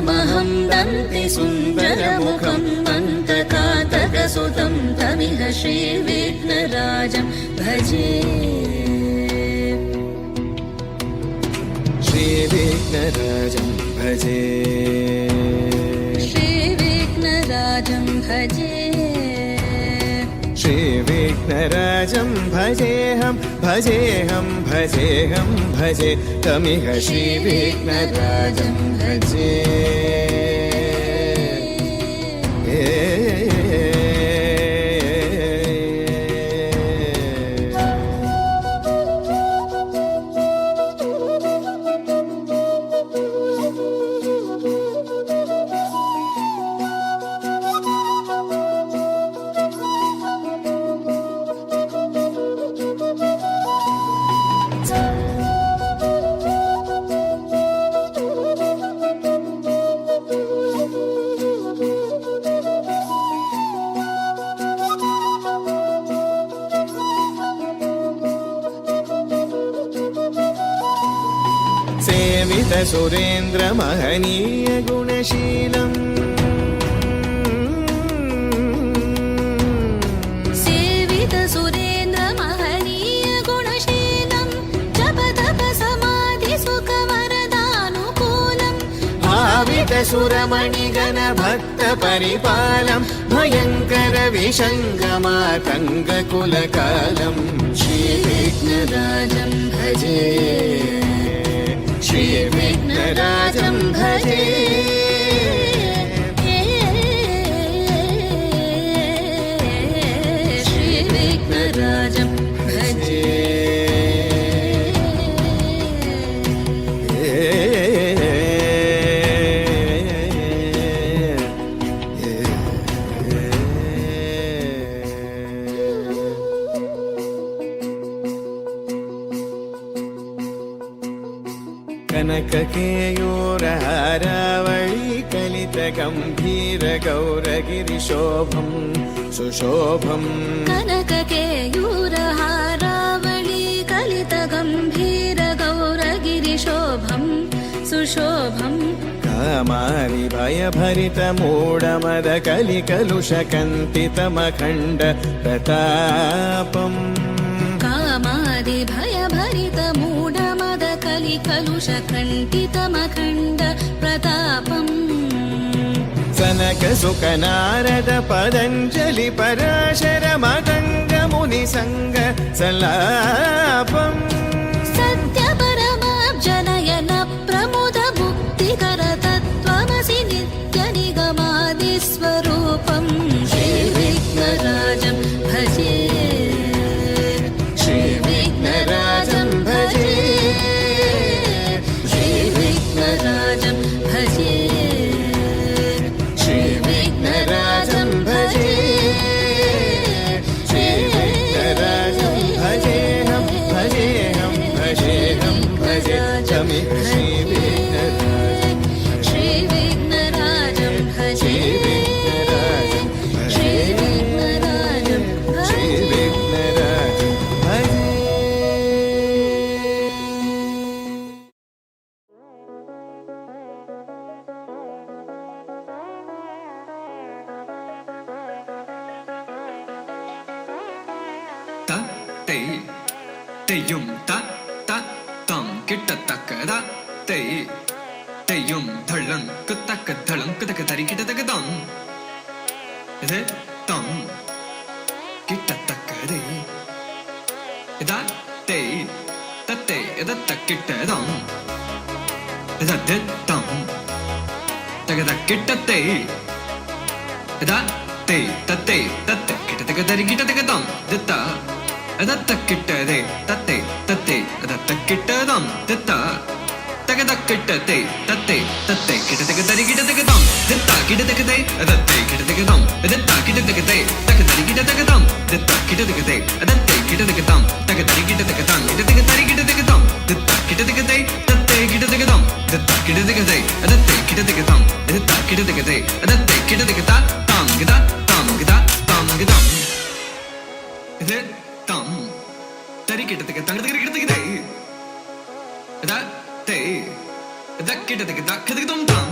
तमहं दन्ति सुन्दरमुखं मन्तकातकसुतं तमिह श्रीविघ्नराजं भजे। श्रीविघ्नराजं भजे, श्रीविघ्नराजं भजे, श्रीविघ्नराजं भजेऽहं भजेऽहं भजेऽहं भजे तमिह श्रीविघ्नराजं भजे। सेवित सुरेन्द्र महनीय गुणशीलम्, सेवित सुरेन्द्र महनीय गुणशीलं जप तप समाधि सुख वरदानुकूलम्, भावित सुरमणिगण भक्त परिपालं भयङ्कर विशङ्गमातङ्ग कुलकालम् श्रीविघ्नराजं भजे, श्रीविघ्नराजं भजे, श्रीविघ्नराजं भजे। कनककेयूरहारावळी कलितगम्भीर गौरगिरिशोभं सुशोभं, कनककेयूरहारावळी कलितगम्भीर गौरगिरिशोभं सुशोभं, कामारि भयभरित मूढमद कलिकलुषकन्तितमखण्ड प्रतापम्, कामादि भयभरित मूढमद कलिकलुषकण्टितमखण्ड प्रतापम्, सनक सुख नारद पतञ्जलि पराशर मदङ्ग मुनिसङ्ग सलापम्, सत्य परमाब्जनयन प्रमुद मुक्तिकर तत्त्वमसि नित्य निगमादिस्वरूपम् श्रीविघ्नराजं भजे, श्रीविघ्नराजं भजे, श्रीविघ्नराजं भजे, श्रीविघ्नराजं भजे, श्रीविघ्नराजं भजेऽहं भजेऽहं भजेऽहं भजे तमिह श्रीविघ्नराजं, श्रीविघ्नराजं भजे, श्रीविघ्नराजं भजे, श्रीविघ्नराजं भजे। तेयुं ता ता तं किट्ट तक दा ते तेयुं धलं कुतक धलं कुतक धरि किट्ट तक दं इधे तं किट्ट तक दे इदा ते तते इदा तक किट्ट दं इदा दे तं तक दा किट्ट ते इदा ते तते तते किट्ट तक धरि किट्ट तक दं दिता अदत्त किट्टदे तत्ते तत्ते अदत्त किट्टदं दित्ता तगद किट्टते तत्ते तत्ते किट्टतक दरि किट्टतक दं दित्ता किट्टतक दे अदत्ते किट्टतक दं दित्ता किट्टतक दे तक दरि किट्टतक दं दित्ता किट्टतक दे अदत्ते किट्टतक दं तक दरि किट्टतक दं किट्टतक दरि किट्टतक दं दित्ता किट्टतक दे तत्ते किट्टतक दं दित्ता किट्टतक दे अदत्ते किट्टतक दं दित्ता किट्टतक दे अदत्ते किट्टतक ता तां गदा इधे tam tari kittake tang tari kittake dai da te da kittake da kittake tam tam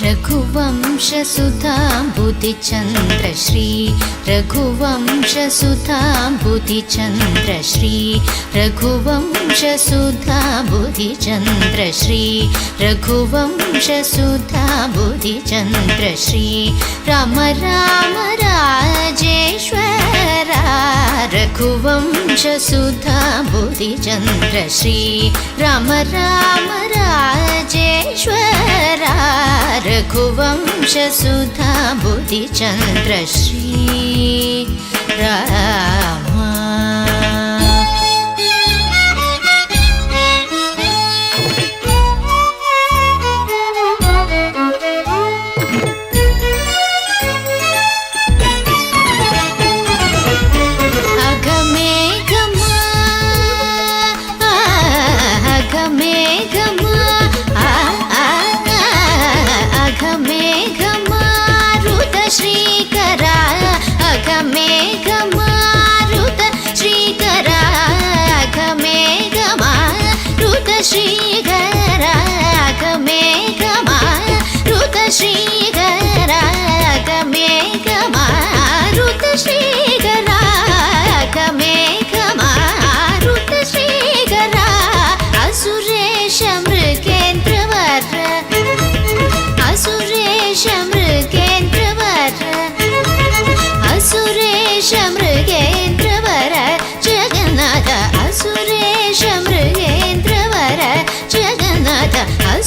रघुवंशसुधाम्बुधिचन्द्रश्री रघुवंशसुधाम्बुधिचन्द्रश्री रघुवंशसुधाम्बुधिचन्द्रश्री रघुवंशसुधाम्बुधिचन्द्रश्री Ram Ram Rajeshwara रघुवंशसुधाम्बुधिचन्द्रश्री Ram Ram Rajeshwara रघुवंशसुधाम्बुधिचन्द्रश्री Ram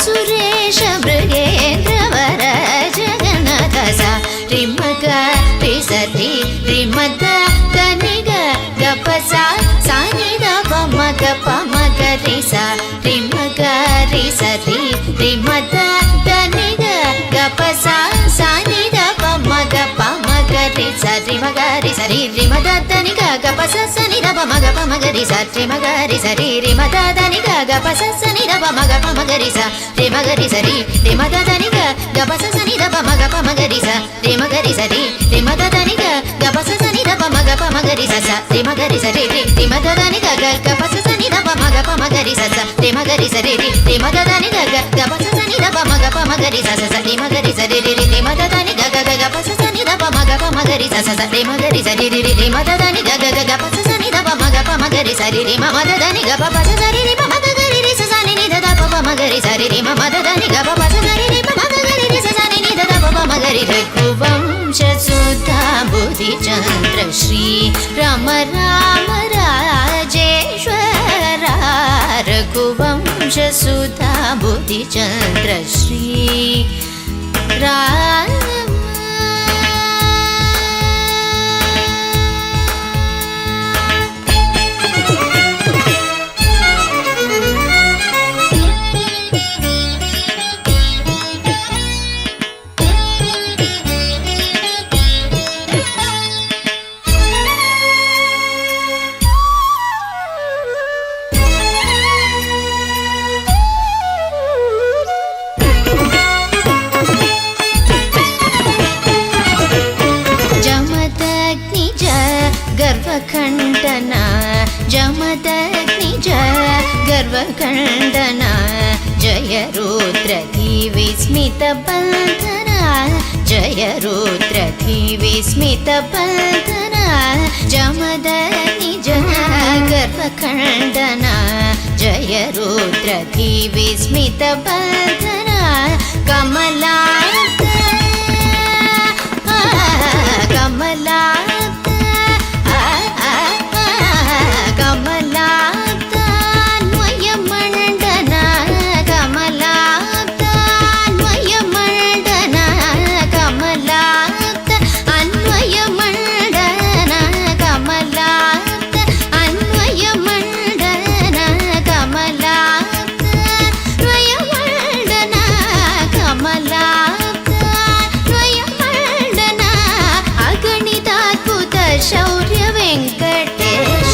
Suresh मृगेन्द्रवर Jagannath सा रिमग रिसति रिमद गनिग गपसा सानिद पमग पमग रिसा रिमग रिसति रिमद गनिग गपसा सानिद पमग पमग रिसा रिमग रिसरि रिमद दनिग गपसा सनिद पमग पमग रिसा रिमग रिसरि रिमद दनिग गपसा सनिद पमग पमग रिसा रिमग रिसरि रिमद दनिग गपसा सनिद पमग पमग रिसा रिमग रिसरि रिमद दनिग गपसा सनिद पमग पमग रिसा रिमग रिसरि रिमद दनिग गपसा सनिद पमग पमग रिसा रिमग रिसरि रिमद दनिग गपसा सनिद पमग पमग रिसा रिमग रिसरि रिमद दनिग गपसा सनिद पमग पमग रिसा रिमग रिसरि रिमद दनिग गपसा सनिद पमग पमग रिसा रिमद दनिग गपसा सनि रिमग गरि रिसा सनि निद पमग रिसा रिमद दनिग गपसा सनि रिमग गरि रिसा सनि निद पमग रि रघुवंशसुधाम्बुधिचन्द्रश्री राम राम राजेश्वरा रघुवंशसुधाम्बुधिचन्द्रश्री राम खण्डना जमदग्निज गर्वखण्डना जय रुद्रधिविस्मितबन्धना जय रुद्रधिविस्मितबन्धना जमदग्निज गर्वखण्डना जय रुद्रधिविस्मितबन्धना कमलार्क कमलार्क कमलाप्तान्वयमण्डना कमलाप्तान्वयमण्डना कमलाप्त अन्वयमण्डना कमलाप्त अन्वयमण्डना कमलाप्त अन्वयमण्डना कमलाप्त अन्वयमण्डना अगणिताद्भुत शौर्य वेङ्कटेश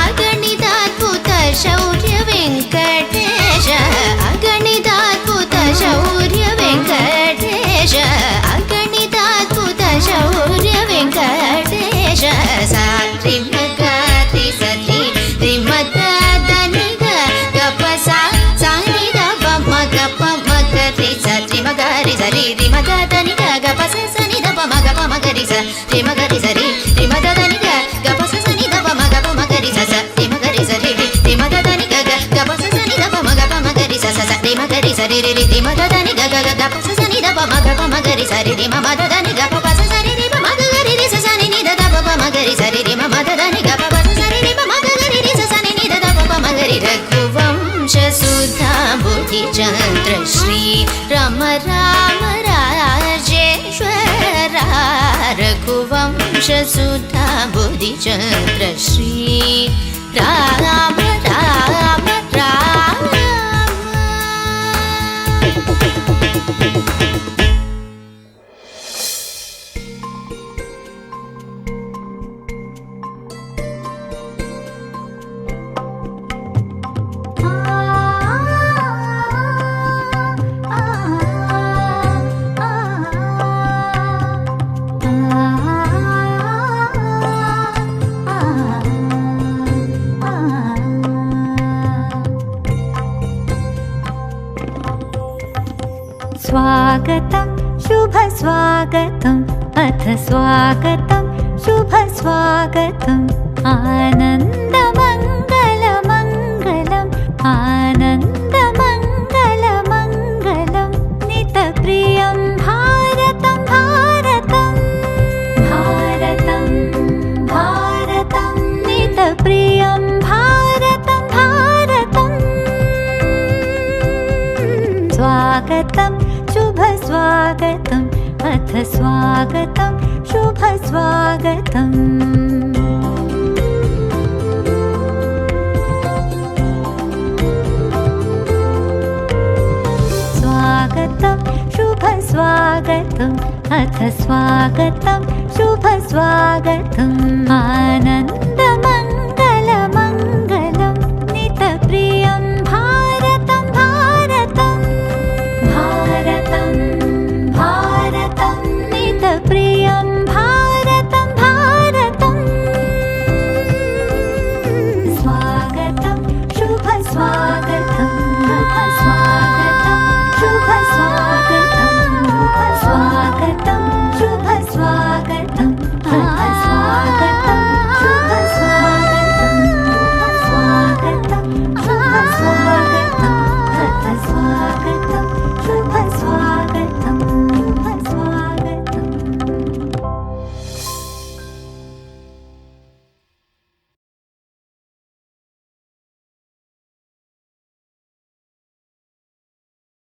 अगणिताद्भुत शौर्य वेङ्कटेश अगणिताद्भुत शौर्य वेङ्कटेश अगणिताद्भुत शौर्य वेङ्कटेश सा त्रिमगति सति त्रिमदनिग गपसा सानि दप मग मगरि स त्रिमगरि सरि त्रिमदनिग गपस सनि दप मग मगरि स त्रिमगरि सरि त्रिमदनिग गपस सनि दप मग मगरि स त्रिमगरि सरि त्रिमदनिग गपस सनि दप मग मगरि स त्रिमगरि सरि त्रिमदनिग गपस सनि दप मग मगरि सरि त्रिमदनिग गपस सरि मगरि स सनि निद दप मगरि सरि त्रिमदनिग गपस सरि मगरि स सनि निद दप मगरि रघुवंश सुधा बुद्धिचन्द्र श्री राम राम राजेश्वरा रघुवंश सुधा बुद्धिचन्द्र श्री राम राम राम स्वागतं शुभ स्वागतम् अथ स्वागतं शुभ स्वागतम् आनन्दमङ्गलमङ्गलम् आनन्दमङ्गलमङ्गलं नितप्रियं भारतं भारतं भारतं भारतं नितप्रियं भारतं भारतं स्वागतं शुभ स्वागतम् अथ स्वागतं शुभ स्वागतम् स्वागतं शुभ स्वागतम् अथ स्वागतं शुभ स्वागतम् आनन्द